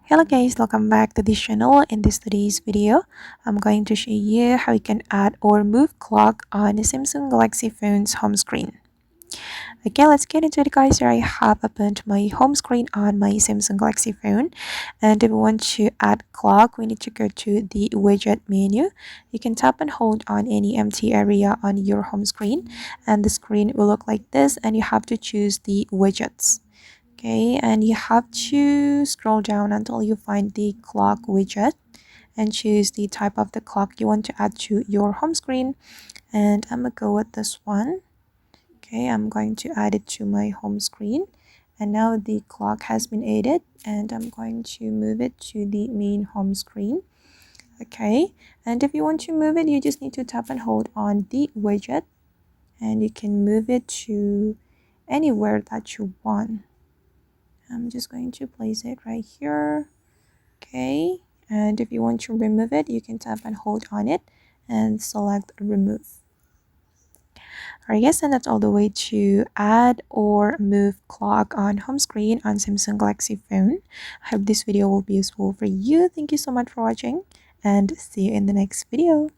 Hello guys, welcome back to this channel. In today's video, I'm going to show you how you can add or move clock on the Samsung Galaxy phone's home screen. Okay, let's get into it guys. Here I have opened my home screen on my Samsung Galaxy phone, and if we want to add clock, we need to go to the widget menu. You can tap and hold on any empty area on your home screen, and the screen will look like this, and you have to choose the widgets. Okay, and you have to scroll down until you find the clock widget and choose the type of the clock you want to add to your home screen. And I'm gonna go with this one. Okay, I'm going to add it to my home screen, and now the clock has been added, and I'm going to move it to the main home screen. Okay, and if you want to move it, you just need to tap and hold on the widget, and you can move it to anywhere that you want. I'm just going to place it right here. Okay, and if you want to remove it, you can tap and hold on it and select remove. Alright guys, and that's all the way to add or move clock on home screen on Samsung Galaxy phone. I hope this video will be useful for you. Thank you so much for watching, and see you in the next video.